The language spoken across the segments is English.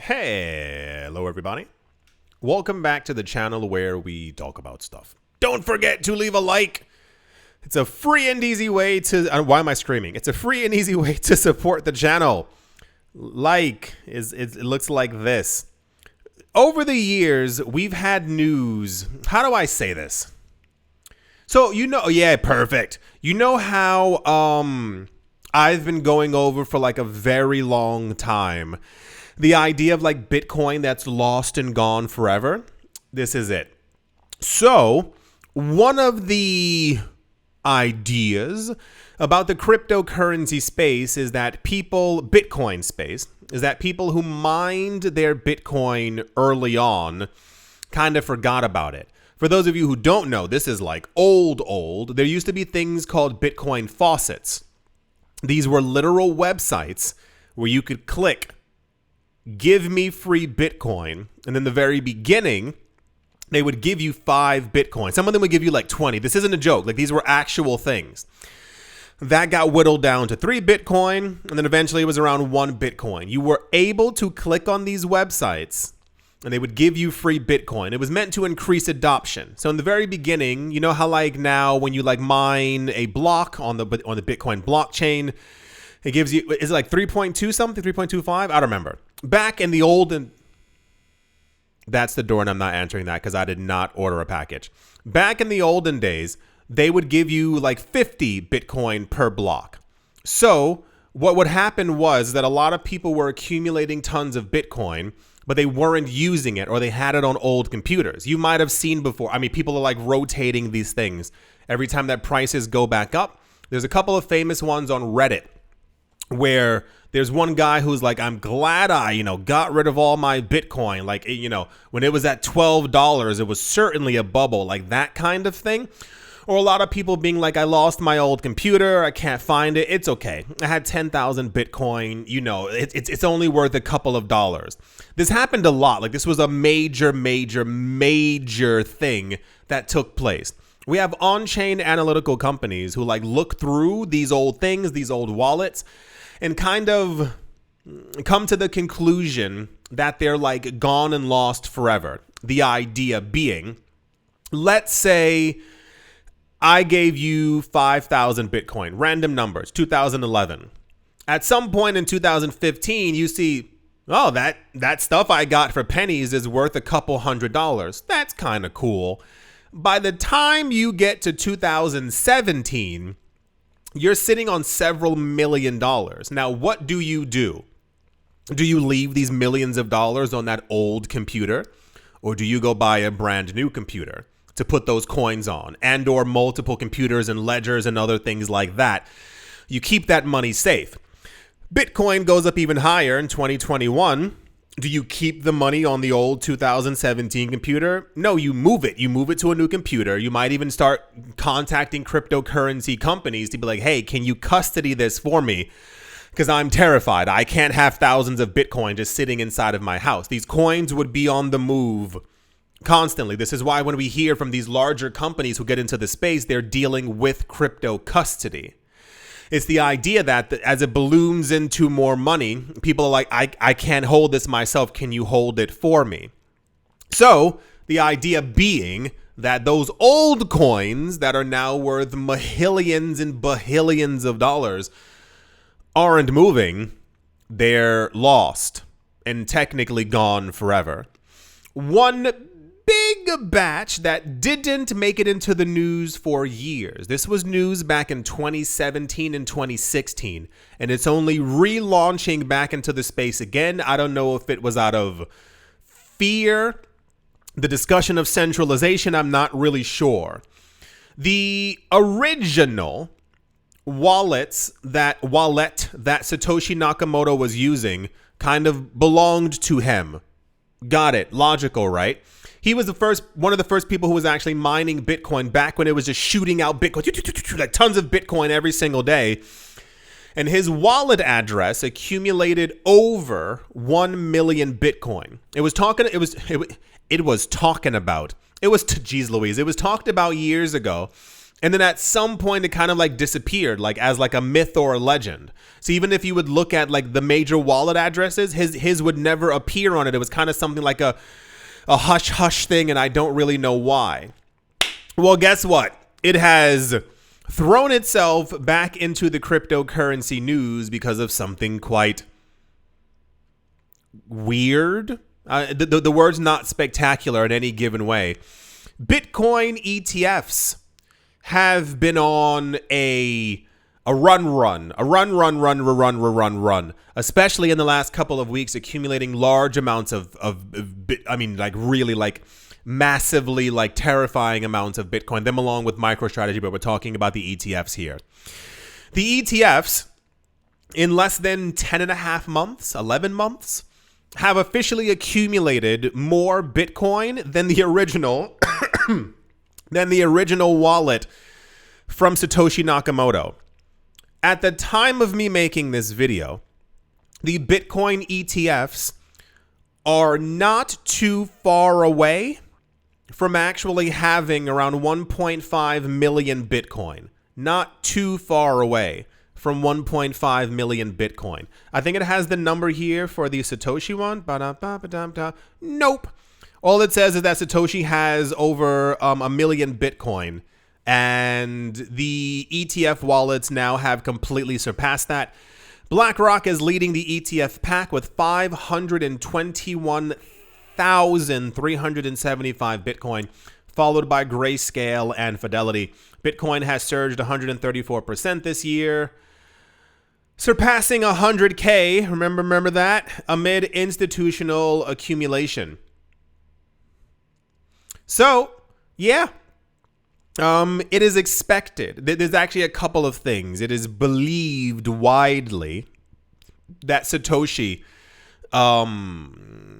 Hello everybody. Welcome back to the channel where we talk about stuff. Don't forget to leave a like. It's a free and easy way to, why am I screaming? It's a free and easy way to support the channel. It looks like this. Over the years, we've had news. How do I say this? So, yeah, perfect. You know how I've been going over for like a very long time the idea of like Bitcoin that's lost and gone forever. This is it. So, one of the ideas about the cryptocurrency space is that Bitcoin space, is that people who mined their Bitcoin early on kind of forgot about it. For those of you who don't know, this is like old. There used to be things called Bitcoin Faucets. These were literal websites where you could click, give me free Bitcoin. And in the very beginning, they would give you 5 Bitcoin. Some of them would give you like 20. This isn't a joke. Like, these were actual things. That got whittled down to 3 Bitcoin. And then eventually it was around 1 Bitcoin. You were able to click on these websites and they would give you free Bitcoin. It was meant to increase adoption. So in the very beginning, you know how like now when you like mine a block on the Bitcoin blockchain, it gives you, is it like 3.2 something, 3.25? I don't remember. Back in the olden, that's the door and I'm not answering that because I did not order a package. Back in the olden days, they would give you like 50 Bitcoin per block. So what would happen was that a lot of people were accumulating tons of Bitcoin, but they weren't using it or they had it on old computers. You might have seen before. I mean, people are like rotating these things. Every time that prices go back up, there's a couple of famous ones on Reddit where there's one guy who's like, I'm glad I, got rid of all my Bitcoin. Like, when it was at $12, it was certainly a bubble, like that kind of thing. Or a lot of people being like, I lost my old computer. I can't find it. It's okay. I had 10,000 Bitcoin. It's only worth a couple of dollars. This happened a lot. Like, this was a major thing that took place. We have on-chain analytical companies who like look through these old things, these old wallets, and kind of come to the conclusion that they're like gone and lost forever. The idea being, let's say I gave you 5,000 Bitcoin, random numbers, 2011. At some point in 2015, you see, oh, that stuff I got for pennies is worth a couple $100. That's kind of cool. By the time you get to 2017, you're sitting on several $1 million. Now, what do? Do you leave these millions of dollars on that old computer? Or do you go buy a brand new computer to put those coins on, and or multiple computers and ledgers and other things like that? You keep that money safe. Bitcoin goes up even higher in 2021. Do you keep the money on the old 2017 computer? No, you move it. You move it to a new computer. You might even start contacting cryptocurrency companies to be like, hey, can you custody this for me? Because I'm terrified. I can't have thousands of Bitcoin just sitting inside of my house. These coins would be on the move constantly. This is why when we hear from these larger companies who get into the space, they're dealing with crypto custody. It's the idea that as it balloons into more money, people are like, I can't hold this myself. Can you hold it for me? So the idea being that those old coins that are now worth mahillions and bahillions of dollars aren't moving. They're lost and technically gone forever. One big batch that didn't make it into the news for years. This was news back in 2017 and 2016, and it's only relaunching back into the space again. I don't know if it was out of fear, the discussion of centralization, I'm not really sure. The original wallet that Satoshi Nakamoto was using kind of belonged to him. Got it. Logical, right? He was one of the first people who was actually mining Bitcoin back when it was just shooting out Bitcoin, like tons of Bitcoin every single day. And his wallet address accumulated over 1 million Bitcoin. It was talked about years ago And then at some point, it kind of like disappeared, like as like a myth or a legend. So even if you would look at like the major wallet addresses, his would never appear on it. It was kind of something like a hush hush thing, and I don't really know why. Well, guess what? It has thrown itself back into the cryptocurrency news because of something quite weird. The word's not spectacular in any given way. Bitcoin ETFs have been on a run, especially in the last couple of weeks, accumulating large amounts really like massively like terrifying amounts of Bitcoin, them along with MicroStrategy, but we're talking about the ETFs here. The ETFs, in less than 11 months, have officially accumulated more Bitcoin than the original wallet from Satoshi Nakamoto. At the time of me making this video, the Bitcoin ETFs are not too far away from actually having around 1.5 million Bitcoin. Not too far away from 1.5 million Bitcoin. I think it has the number here for the Satoshi one. Nope. All it says is that Satoshi has over a million Bitcoin, and the ETF wallets now have completely surpassed that. BlackRock is leading the ETF pack with 521,375 Bitcoin, followed by Grayscale and Fidelity. Bitcoin has surged 134% this year, surpassing 100K, remember that, amid institutional accumulation. So, yeah, it is expected. There's actually a couple of things. It is believed widely that Satoshi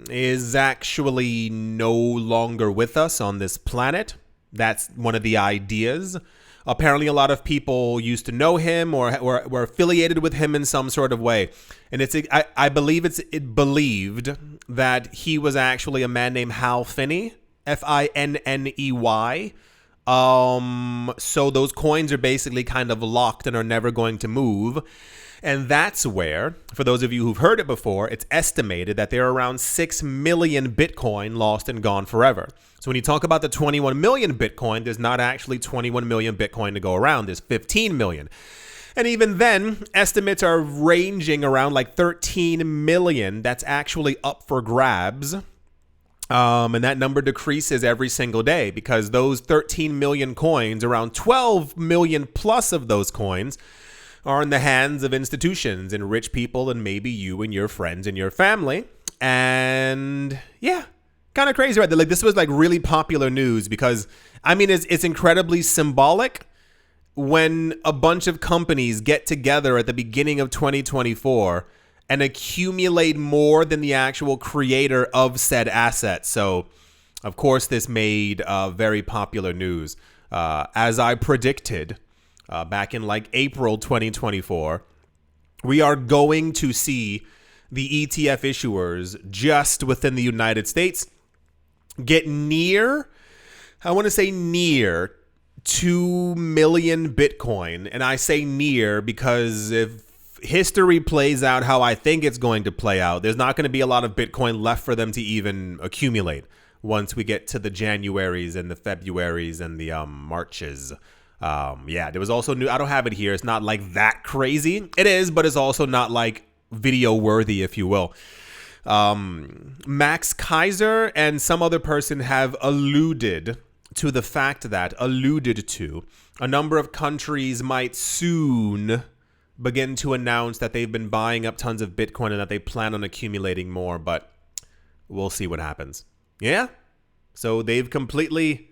is actually no longer with us on this planet. That's one of the ideas. Apparently, a lot of people used to know him or were affiliated with him in some sort of way. And I believe it's believed that he was actually a man named Hal Finney, Finney. So those coins are basically kind of locked and are never going to move. And that's where, for those of you who've heard it before, it's estimated that there are around 6 million Bitcoin lost and gone forever. So when you talk about the 21 million Bitcoin, there's not actually 21 million Bitcoin to go around. There's 15 million. And even then, estimates are ranging around like 13 million that's actually up for grabs. And that number decreases every single day because those 13 million coins, around 12 million plus of those coins, are in the hands of institutions and rich people and maybe you and your friends and your family. And yeah, kind of crazy, right? Like this was like really popular news because, I mean, it's incredibly symbolic when a bunch of companies get together at the beginning of 2024 and accumulate more than the actual creator of said asset. So, of course, this made very popular news. As I predicted back in like April 2024, we are going to see the ETF issuers just within the United States get near 2 million Bitcoin. And I say near because if history plays out how I think it's going to play out, there's not going to be a lot of Bitcoin left for them to even accumulate once we get to the Januaries and the Februaries and the Marches. There was also new. I don't have it here. It's not like that crazy. It is, but it's also not like video worthy, if you will. Max Kaiser and some other person have alluded to the fact that a number of countries might soon begin to announce that they've been buying up tons of Bitcoin and that they plan on accumulating more, but we'll see what happens. Yeah. So they've completely,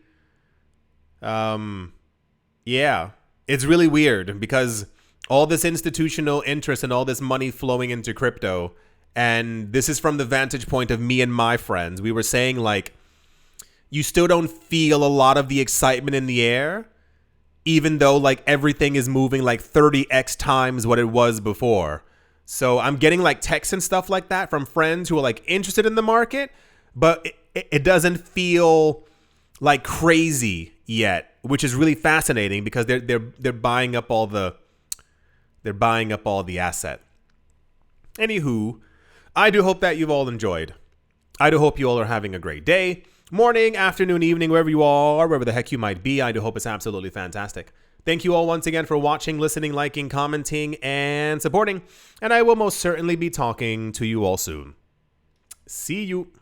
it's really weird because all this institutional interest and all this money flowing into crypto, and this is from the vantage point of me and my friends. We were saying like, you still don't feel a lot of the excitement in the air, even though like everything is moving like 30x times what it was before. So I'm getting like texts and stuff like that from friends who are like interested in the market, but it doesn't feel like crazy yet. which is really fascinating because they're buying up all the asset. Anywho, I do hope that you've all enjoyed. I do hope you all are having a great day, morning, afternoon, evening, wherever you are, wherever the heck you might be. I do hope it's absolutely fantastic. Thank you all once again for watching, listening, liking, commenting, and supporting. And I will most certainly be talking to you all soon. See you.